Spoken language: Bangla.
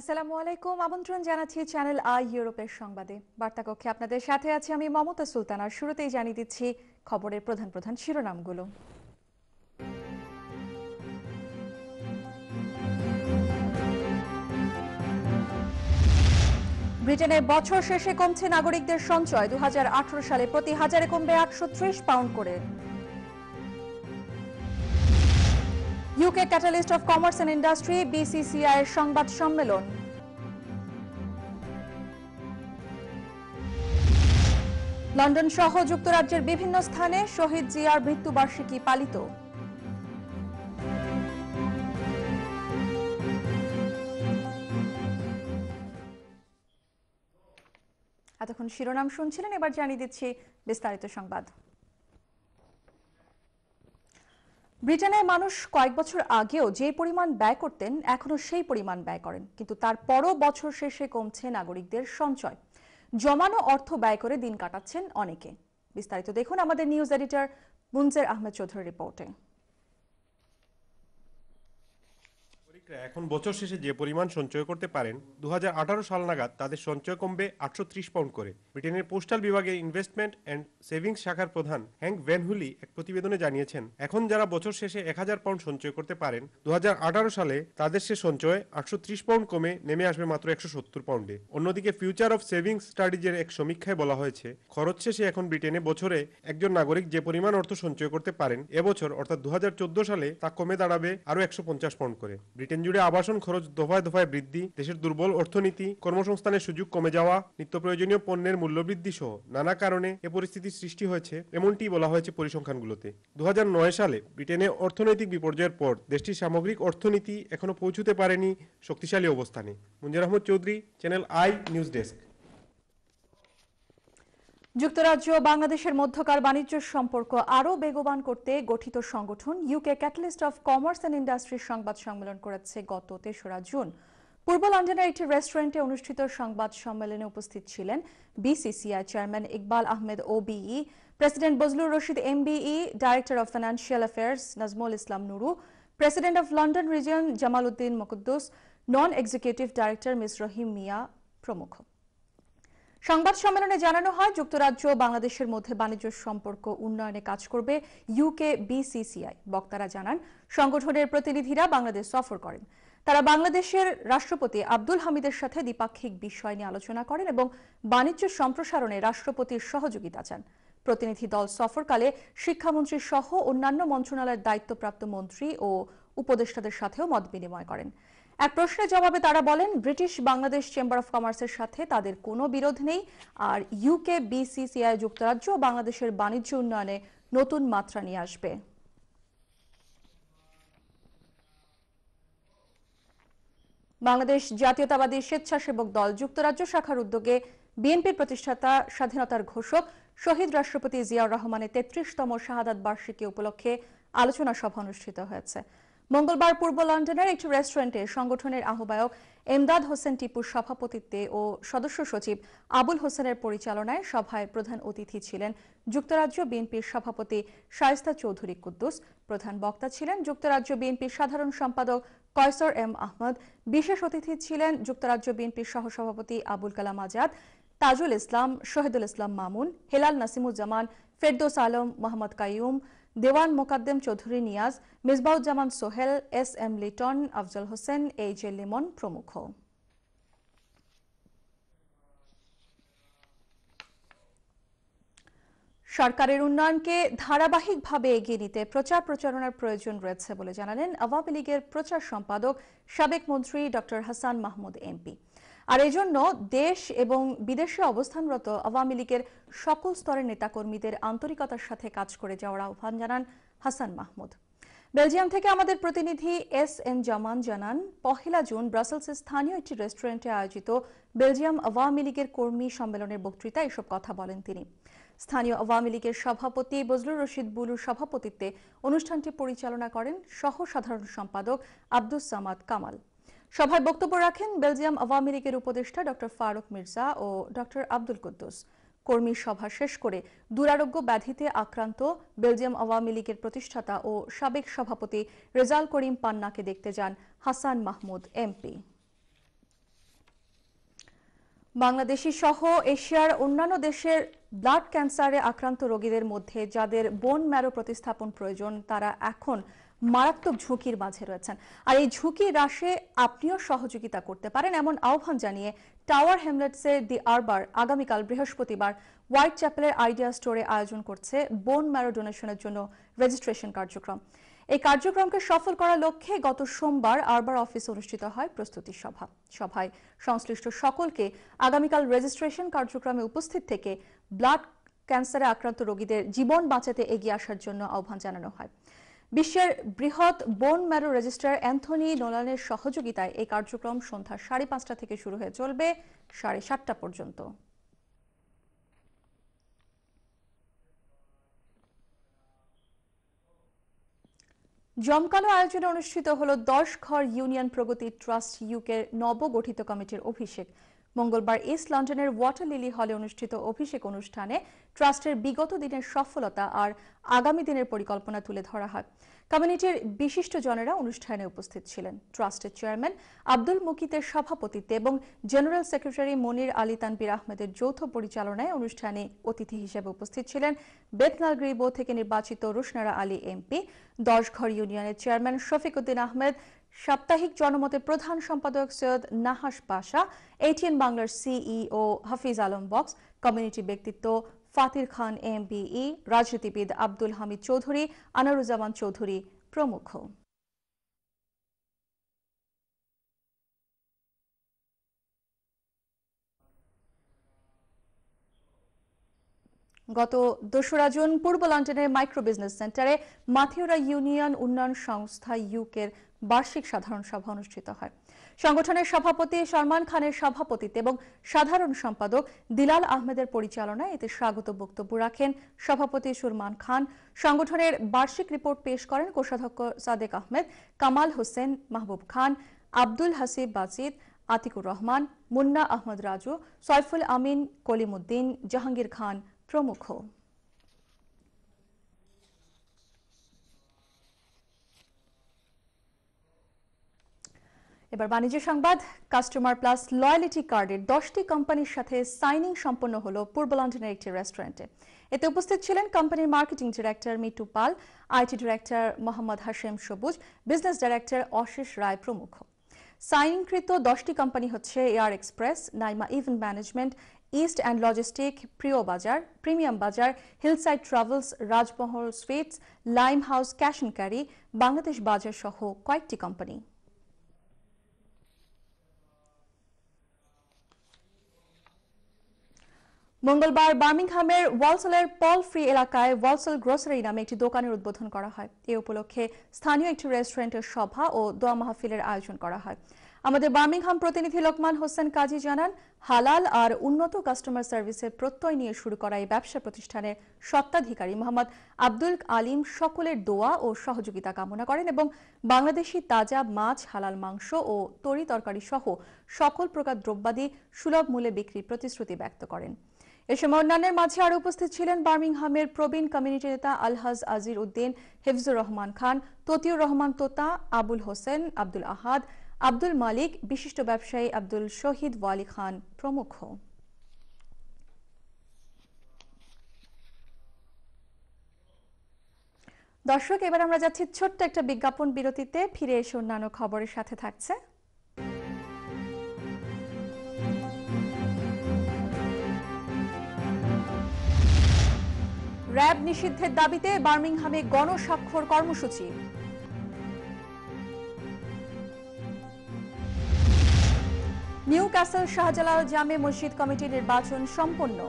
আসসালামু আলাইকুম, আমন্ত্রণ জানাচ্ছি চ্যানেল আই ইউরোপের সংবাদে। বার্তা কক্ষে আপনাদের সাথে আছি আমি মমতা সুলতানা। শুরুতেই জানিয়ে দিচ্ছি খবরের প্রধান প্রধান শিরোনামগুলো। ব্রিটেনে বছর শেষে কমছে নাগরিকদের সঞ্চয়। 2018 সালে প্রতি হাজারে কমবে 830 পাউন্ড করে। UK catalyst of commerce and industry BCCI এর সংবাদ সম্মেলন। লন্ডন সহ যুক্তরাজ্যের বিভিন্ন স্থানে শহীদ জিয়ার মৃত্যুবার্ষিকী পালিত। এতক্ষণ শিরোনাম শুনছিলেন, এবার জানিয়ে দিচ্ছি বিস্তারিত সংবাদ। ব্রিটেনের মানুষ কয়েক বছর আগেও যে পরিমাণ ব্যয় করতেন এখনো সেই পরিমাণ ব্যয় করেন, কিন্তু তারপরও বছর শেষে কমছে নাগরিকদের সঞ্চয়। জমানো অর্থ ব্যয় করে দিন কাটাচ্ছেন অনেকে। বিস্তারিত দেখুন আমাদের নিউজ এডিটর মুনজের আহমেদ চৌধুরীর রিপোর্টে। এখন বছর শেষে যে পরিমাণ সঞ্চয় করতে পারেন 2018 সাল নাগাদ তাদের সঞ্চয় কমবে 830 পাউন্ড করে। ব্রিটেনের পোস্টাল বিভাগের ইনভেস্টমেন্ট অ্যান্ড সেভিংস শাখার প্রধান হ্যাঙ্ক ভ্যান হুলি এক প্রতিবেদনে জানিয়েছেন, এখন যারা বছর শেষে 1000 পাউন্ড সঞ্চয় করতে পারেন 2018 সালে তাদের সে সঞ্চয় 830 পাউন্ড কমে নেমে আসবে মাত্র 170 পাউন্ডে। অন্যদিকে ফিউচার অফ সেভিংস স্টাডিজের এক সমীক্ষায় বলা হয়েছে, খরচ শেষে এখন ব্রিটেনে বছরে একজন নাগরিক যে পরিমাণ অর্থ সঞ্চয় করতে পারেন এবছর অর্থাৎ 2014 সালে তা কমে দাঁড়াবে আরো 150 পাউন্ড করে। ব্রিটেন জুড়ে আবাসন খরচ দফায় দফায় বৃদ্ধি, দেশের দুর্বল অর্থনীতি, কর্মসংস্থানের সুযোগ কমে যাওয়া, নিত্য প্রয়োজনীয় পণ্যের মূল্যবৃদ্ধি সহ নানা কারণে এ পরিস্থিতির সৃষ্টি হয়েছে, এমনটি বলা হয়েছে পরিসংখ্যানগুলোতে। 2009 সালে ব্রিটেনে অর্থনৈতিক বিপর্যয়ের পর দেশটির সামগ্রিক অর্থনীতি এখনো পৌঁছতে পারেনি শক্তিশালী অবস্থানে। Munzer Ahmed Chowdhury, channel I news desk. যুক্তরাজ্য ও বাংলাদেশের মধ্যকার বাণিজ্য সম্পর্ক আরও বেগবান করতে গঠিত সংগঠন UK catalyst of commerce and ইন্ডাস্ট্রির সংবাদ সম্মেলন করেছে গত 3রা জুন। পূর্ব লন্ডনের একটি রেস্টুরেন্টে অনুষ্ঠিত সংবাদ সম্মেলনে উপস্থিত ছিলেন BCCI chairman Iqbal Ahmed OBE, president Bazlur Rashid MBE, director of financial affairs Nazmul Islam Nuru, president of London region Jamal Uddin Muquddus, non executive director Miss Rahim Mia প্রমুখ। সংবাদ সম্মেলনে জানানো হয়, যুক্তরাজ্য ও বাংলাদেশের মধ্যে বাণিজ্য সম্পর্ক উন্নয়নে কাজ করবে ইউকে বিসিসিআই। বক্তারা জানান, সংগঠনের প্রতিনিধিরা বাংলাদেশ সফর করেন। তারা বাংলাদেশের রাষ্ট্রপতি আব্দুল হামিদের সাথে দ্বিপাক্ষিক বিষয় নিয়ে আলোচনা করেন এবং বাণিজ্য সম্প্রসারণে রাষ্ট্রপতির সহযোগিতা চান। প্রতিনিধি দল সফরকালে শিক্ষামন্ত্রী সহ অন্যান্য মন্ত্রণালয়ের দায়িত্বপ্রাপ্ত মন্ত্রী ও উপদেষ্টাদের সাথেও মত বিনিময় করেন। এক প্রশ্নের জবাবে তারা বলেন, ব্রিটিশ বাংলাদেশ চেম্বার অফ কমার্সের সাথে তাদের কোনো বিরোধ নেই, আর ইউকে বিসিসিআই যুক্তরাজ্য ও বাংলাদেশের বাণিজ্য উন্নয়নে নতুন মাত্রা নিয়ে আসবে। বাংলাদেশ জাতীয়তাবাদী স্বেচ্ছাসেবক দল যুক্তরাজ্য শাখার উদ্যোগে বিএনপির প্রতিষ্ঠাতা স্বাধীনতার ঘোষক শহীদ রাষ্ট্রপতি জিয়াউর রহমানের 33তম শাহাদাত বার্ষিকী উপলক্ষে আলোচনা সভা অনুষ্ঠিত হয়েছে। মঙ্গলবার পূর্ব লন্ডনের একটি রেস্টুরেন্টে সংগঠনের আহ্বায়ক এমদাদ হোসেন টিপুর সভাপতিত্বে ও সদস্য সচিব আবুল হোসেনের পরিচালনায় সভায় প্রধান অতিথি ছিলেন যুক্তরাজ্য বিএনপির সভাপতি শায়েস্তা চৌধুরী কুদ্দুস। প্রধান বক্তা ছিলেন যুক্তরাজ্য বিএনপির সাধারণ সম্পাদক কয়সর এম আহমদ। বিশেষ অতিথি ছিলেন যুক্তরাজ্য বিএনপির সহসভাপতি Abul Kalam Azad, Tajul Islam, Shahidul Islam Mamun, Helal Nasimuzzaman, Ferdous Alam, Mohammad Kaium, Dewan Mokaddem Chowdhury Niaz, Misbauzzaman Sohel, S M Liton, Afzal Hossain, H A Limon প্রমুখ। সরকারের উন্নয়নকে ধারাবাহিকভাবে এগিয়ে নিতে প্রচার প্রচারণার প্রয়োজন রয়েছে বলে জানালেন আওয়ামী লীগের প্রচার সম্পাদক সাবেক মন্ত্রী ডক্টর হাসান মাহমুদ এমপি। আর এজন্য দেশ এবং বিদেশে অবস্থানরত আওয়ামী লীগের সকল স্তরের নেতাকর্মীদের আন্তরিকতার সাথে কাজ করে যাওয়ার আহ্বান জানান হাসান মাহমুদ। বেলজিয়াম থেকে আমাদের প্রতিনিধি এস এম জামান জানান, 1 জুন ব্রাসেলসের স্থানীয় একটি রেস্টুরেন্টে আয়োজিত বেলজিয়াম আওয়ামী লীগের কর্মী সম্মেলনের বক্তৃতায় এসব কথা বলেন তিনি। স্থানীয় আওয়ামী লীগের সভাপতি বজলুর রশিদ বুলুর সভাপতিত্বে অনুষ্ঠানটি পরিচালনা করেন সহ সাধারণ সম্পাদক আব্দুস সামাদ কামাল। সভায় বক্তব্য রাখেন বেলজিয়াম আওয়ামী লীগের উপদেষ্টা ডক্টর ফারুক মির্জা ও ডক্টর আব্দুল কুদ্দুস। কর্মী সভা শেষ করে দুরারোগ্য ব্যাধিতে আক্রান্ত বেলজিয়াম আওয়ামী লীগের প্রতিষ্ঠাতা ও সাবেক সভাপতি রেজাল করিম পান্নাকে দেখতে যান হাসান মাহমুদ এমপি। বাংলাদেশি সহ এশিয়ার অন্যান্য দেশের ব্লাড ক্যান্সারে আক্রান্ত রোগীদের মধ্যে যাদের বোন ম্যারো প্রতিস্থাপন প্রয়োজন তারা এখন মারাত্মক ঝুঁকির মাঝে রয়েছেন। আর এই ঝুঁকি হ্রাসে আপনিও সহযোগিতা করতে পারেন এমন আহ্বান জানিয়ে টাওয়ার হ্যামলেটসের দি আরবার আগামীকাল বৃহস্পতিবার হোয়াইট চ্যাপেলের আইডিয়া স্টোরে আয়োজন করছে বোন ম্যারো ডোনেশনের জন্য রেজিস্ট্রেশন কার্যক্রম। এই কার্যক্রমকে সফল করার লক্ষ্যে গত সোমবার আরবার অফিসে অনুষ্ঠিত হয় প্রস্তুতি সভায় সংশ্লিষ্ট সকলকে আগামীকাল রেজিস্ট্রেশন কার্যক্রমে উপস্থিত থেকে ব্লাড ক্যান্সারে আক্রান্ত রোগীদের জীবন বাঁচাতে এগিয়ে আসার জন্য আহ্বান জানানো হয়। বিশ্বের বৃহৎ বোন ম্যারো রেজিস্ট্রার অ্যান্থনি নোলানের সহযোগিতায় এই কার্যক্রম সন্ধ্যা 5:30 থেকে শুরু হয়ে চলবে 7:30 পর্যন্ত। জমকালো আয়োজনে অনুষ্ঠিত হলো 10 ঘর ইউনিয়ন প্রগতি ট্রাস্ট ইউকের নবগঠিত কমিটির অভিষেক। মঙ্গলবার ইস্ট লন্ডনের ওয়াটার লিলি হলে অনুষ্ঠিত অভিষেক অনুষ্ঠানে ট্রাস্টের বিগত দিনের সফলতা আর আগামী দিনের পরিকল্পনা তুলে ধরা হয়। কমিউনিটির বিশিষ্টজনেরা অনুষ্ঠানে উপস্থিত ছিলেন। ট্রাস্টের চেয়ারম্যান আব্দুল মুকিতের সভাপতিত্বে এবং জেনারেল সেক্রেটারি মনির আলী তানবির আহমেদের যৌথ পরিচালনায় অনুষ্ঠানে অতিথি হিসেবে উপস্থিত ছিলেন বেতনাল গ্রিবো থেকে নির্বাচিত রুশনারা আলী এমপি, 10 ঘর ইউনিয়নের চেয়ারম্যান শফিক উদ্দিন আহমেদ, সাপ্তাহিক জনমতের প্রধান সম্পাদক সৈয়দ নাহাস পাশা, এটিএন বাংলার সিইও হাফিজ আলম বক্স, কমিউনিটি ব্যক্তিত্ব ফাতির খান এমবিই, রাজনীতিবিদ আব্দুল হামিদ চৌধুরী, আনারুজ্জামান চৌধুরী প্রমুখ। গত 2রা জুন পূর্ব লন্ডনের মাইক্রো বিজনেস সেন্টারে মাথিউরা ইউনিয়ন উন্নয়ন সংস্থা ইউকের বার্ষিক সাধারণ সভা অনুষ্ঠিত হয়। সংগঠনের সভাপতি সলমান খানের সভাপতিত্বে এবং সাধারণ সম্পাদক দিলাল আহমেদের পরিচালনায় এতে স্বাগত বক্তব্য রাখেন সভাপতি সুরমান খান। সংগঠনের বার্ষিক রিপোর্ট পেশ করেন কোষাধ্যক্ষ সাদেক আহমেদ, কামাল হোসেন, মাহবুব খান, আব্দুল হাসিব বাজিদ, আতিকুর রহমান, মুন্না আহমদ রাজু, সয়ফুল আমিন, কলিমুদ্দিন, জাহাঙ্গীর খান প্রমুখ। এবার বাণিজ্য সংবাদ। কাস্টমার প্লাস লয়ালিটি কার্ডের 10টি কোম্পানির সাথে সাইনিং সম্পন্ন হলো পূর্ব লন্ডনের একটি রেস্টুরেন্টে। এতে উপস্থিত ছিলেন কোম্পানির marketing director Mitu Pal, IT director Mohammad Hashem Sabuj, business director অশিস রায় প্রমুখ। সাইনিংকৃত 10টি কোম্পানি হচ্ছে air express, Naima event management, east and logistic, প্রিয় বাজার, প্রিমিয়াম বাজার, hillside travels, Rajmahal sweets, lime house cash and carry, Bangladesh বাজার সহ কয়েকটি কোম্পানি। মঙ্গলবার বার্মিংহামের ওয়ালসলের পল ফ্রি এলাকায় ওয়ালসল গ্রোসারি নামে একটি দোকানের উদ্বোধন করা হয়। এ উপলক্ষে স্থানীয় একটি রেস্টুরেন্টের সভা ও দোয়া মাহফিলের আয়োজন করা হয়। আমাদের বার্মিংহাম প্রতিনিধি লোকমান হোসেন কাজী জানান, হালাল আর উন্নত কাস্টমার সার্ভিসের প্রত্যয় নিয়ে শুরু করা এই ব্যবসা প্রতিষ্ঠানের স্বত্বাধিকারী মোহাম্মদ আব্দুল আলিম সকলের দোয়া ও সহযোগিতা কামনা করেন এবং বাংলাদেশি তাজা মাছ, হালাল মাংস ও তরি তরকারি সহ সকল প্রকার দ্রব্যাদি সুলভ মূল্যে বিক্রির প্রতিশ্রুতি ব্যক্ত করেন। এ সময় অন্যান্যের মাঝে আরো উপস্থিত ছিলেন বার্মিংহামের প্রবীণ কমিউনিটি নেতা আলহাজ আজির উদ্দিন, হিফজুর রহমান খান, ততিউর রহমান তোতা, আবুল হোসেন, আব্দুল আহাদ, আব্দুল মালিক, বিশিষ্ট ব্যবসায়ী আব্দুল শহীদ ওয়ালি খান প্রমুখ। দর্শক, এবার আমরা যাচ্ছি ছোট্ট একটা বিজ্ঞাপন বিরতিতে। ফিরে এসে অন্যান্য খবরের সাথে থাকছে র্যাব নিষিদ্ধের দাবিতে বার্মিংহামে গণস্বাক্ষর কর্মসূচি। নিউ ক্যাসল শাহজালাল জামে মসজিদ কমিটির নির্বাচন সম্পন্ন।